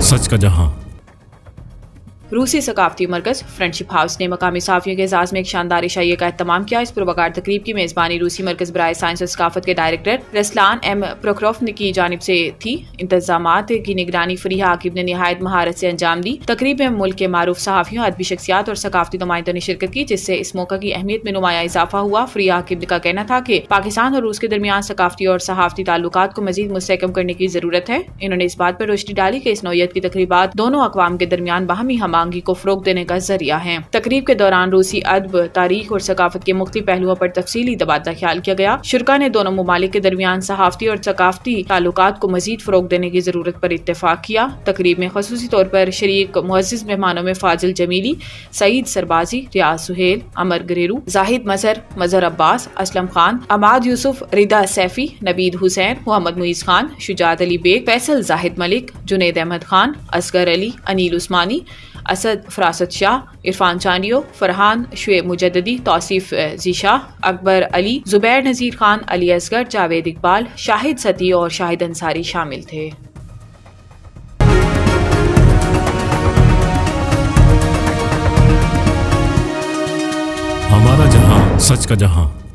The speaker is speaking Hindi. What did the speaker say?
सच का जहां। रूसी सकाफती मरकज फ्रेंडशिप हाउस ने मकामी सहाफ़ियों के एजाज़ में एक शानदार इशाइये का एहतमाम किया। इस पुरवकार तकरीब की मेज़बानी रूसी मरकज बराए साइंस और सकाफत के डायरेक्टर रसलान एम प्रोखरोफ की जानिब से थी। इंतजामात की निगरानी फरीहा आकिब ने निहायत महारत से अंजाम दी। तकरीब में मुल्क के मारूफ सहाफ़ियों, अदबी शख्सियात और सकाफती नुमाइंदों ने शिरकत की, जिससे इस मौका की अहमियत में नुमाया इजाफा हुआ। फरीहा आकिब का कहना था कि पाकिस्तान और रूस के दरमियान सकाफती और सहाफती ताल्लुकात को मजीद मुस्तहकम करने की जरूरत है। इन्होंने इस बात पर रोशनी डाली कि इस नौयत की तकरीबात दोनों अक़वाम के दरमियान बाहमी हमांगी को फरोग देने का जरिया है। तकरीब के दौरान रूसी अदब, तारीख और सकाफत के मुख्तलिफ पहलुओं पर तफसीली तबादला ख्याल किया गया। शुरा ने दोनों ममालिक के दरमियान सहाफती और सकाफती ताल्लुकात को मजीद फरोग देने की जरूरत पर इत्तेफाक किया। तकरीब में खसूसी तौर पर शरीक मुअज़्ज़िज़ मेहमानों में फाजिल जमीली, सईद सरबाजी, रियाज सुहेल, अमर गरेरू, जाहिद मजहर अब्बास, असलम खान, अमाद यूसुफ, रिदा सैफी, नबीद हुसैन, मोहम्मद मुईज़ खान, शुजात अली बेग, फैसल जाहिद मलिक, जुनैद अहमद खान, असगर अली, अनील उस्मानी, असद फरासत शाह, इरफान चांडियो, फरहान शुएब मुजद्ददी, तौसीफ जीशा, अकबर अली, जुबैर नज़ीर खान, अली असगर, जावेद इकबाल, शाहिद सती और शाहिद अंसारी शामिल थे। हमारा जहां, सच का जहां।